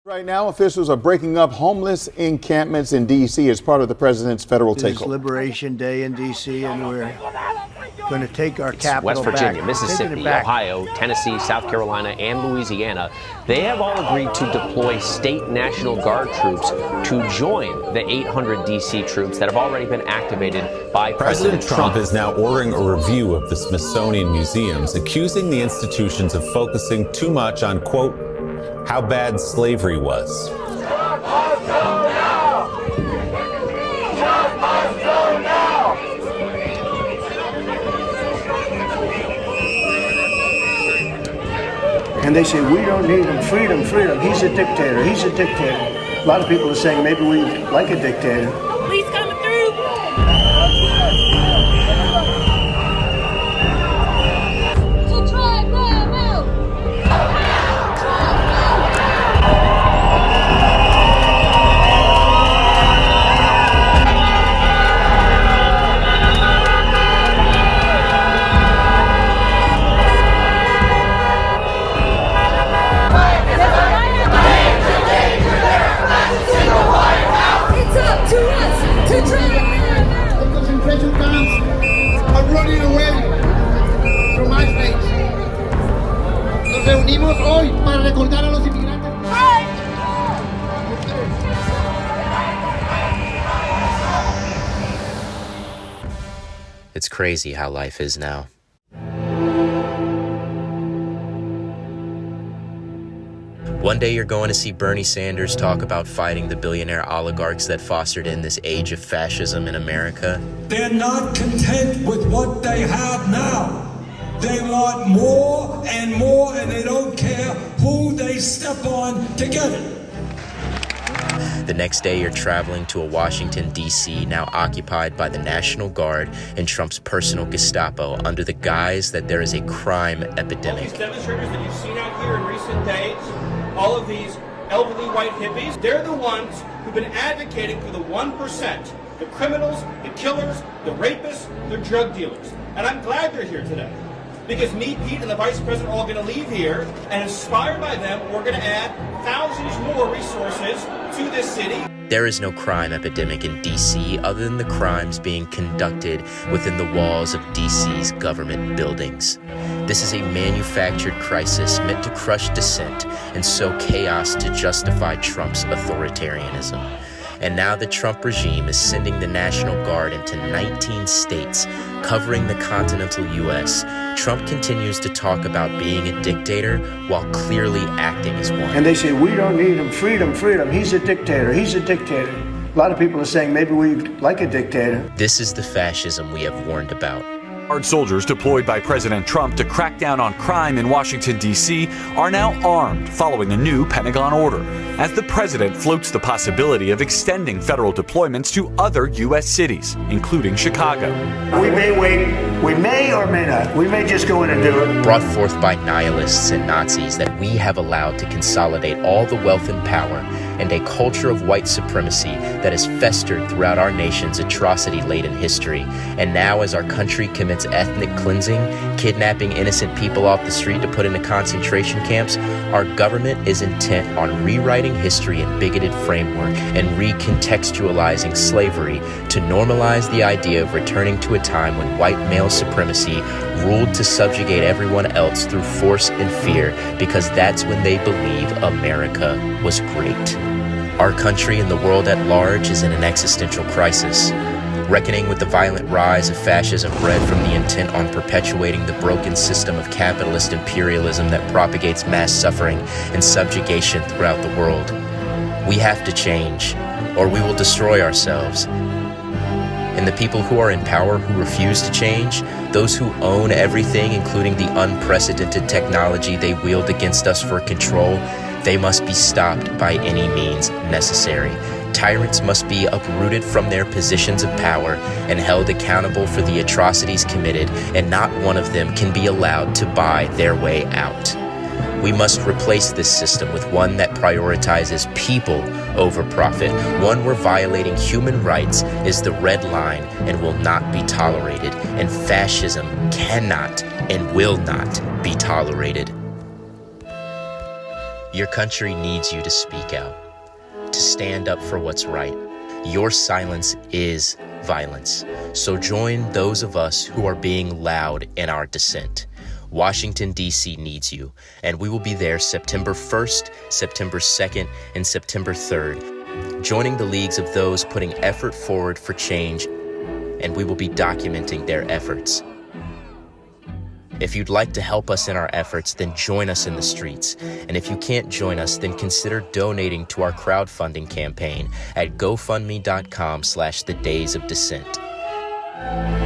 Right now, officials are breaking up homeless encampments in D.C. as part of the president's federal takeover. It's Liberation Day in D.C. and we're going to take our capital West Virginia, back. Mississippi, Ohio, Tennessee, South Carolina, and Louisiana. They have all agreed to deploy state National Guard troops to join the 800 D.C. troops that have already been activated by President Trump. Is now ordering a review of the Smithsonian museums, accusing the institutions of focusing too much on, quote, how bad slavery was. And they say, we don't need him. Freedom, freedom. He's a dictator. He's a dictator. A lot of people are saying maybe we like a dictator. Please coming through. To try them out. It's up to us to try them out. The concentration camps are running away from my face. Nos reunimos hoy para recordar a los inmigrantes. It's crazy how life is now. One day you're going to see Bernie Sanders talk about fighting the billionaire oligarchs that fostered in this age of fascism in America. They're not content with what they have now. They want more, and they don't care who they step on to get it. The next day you're traveling to a Washington, D.C. now occupied by the National Guard and Trump's personal Gestapo under the guise that there is a crime epidemic. These demonstrators that you've seen out here in recent days, all of these elderly white hippies, they're the ones who've been advocating for the 1%, the criminals, the killers, the rapists, the drug dealers. And I'm glad they're here today. Because me, Pete, and the Vice President are all going to leave here, and inspired by them, we're going to add thousands more resources to this city. There is no crime epidemic in D.C. other than the crimes being conducted within the walls of D.C.'s government buildings. This is a manufactured crisis meant to crush dissent and sow chaos to justify Trump's authoritarianism. And now the Trump regime is sending the National Guard into 19 states, covering the continental U.S. Trump continues to talk about being a dictator while clearly acting as one. And they say, we don't need him. Freedom, freedom. He's a dictator. He's a dictator. A lot of people are saying maybe we like a dictator. This is the fascism we have warned about. Guard soldiers deployed by President Trump to crack down on crime in Washington, D.C. are now armed following a new Pentagon order, as the president floats the possibility of extending federal deployments to other U.S. cities, including Chicago. We may wait. We may or may not. We may just go in and do it. Brought forth by nihilists and Nazis that we have allowed to consolidate all the wealth and power and a culture of white supremacy that has festered throughout our nation's atrocity-laden history. And now as our country commits ethnic cleansing, kidnapping innocent people off the street to put into concentration camps, our government is intent on rewriting history in bigoted framework and recontextualizing slavery to normalize the idea of returning to a time when white male supremacy ruled to subjugate everyone else through force and fear, because that's when they believe America was great. Our country and the world at large is in an existential crisis, reckoning with the violent rise of fascism bred from the intent on perpetuating the broken system of capitalist imperialism that propagates mass suffering and subjugation throughout the world. We have to change, or we will destroy ourselves. And the people who are in power who refuse to change, those who own everything, including the unprecedented technology they wield against us for control, they must be stopped by any means necessary. Tyrants must be uprooted from their positions of power and held accountable for the atrocities committed, and not one of them can be allowed to buy their way out. We must replace this system with one that prioritizes people over profit, one where violating human rights is the red line and will not be tolerated, and fascism cannot and will not be tolerated. Your country needs you to speak out, to stand up for what's right. Your silence is violence. So join those of us who are being loud in our dissent. Washington, D.C. needs you, and we will be there September 1st, September 2nd, and September 3rd, joining the leagues of those putting effort forward for change, and we will be documenting their efforts. If you'd like to help us in our efforts, then join us in the streets. And if you can't join us, then consider donating to our crowdfunding campaign at gofundme.com/thedaysofdissent.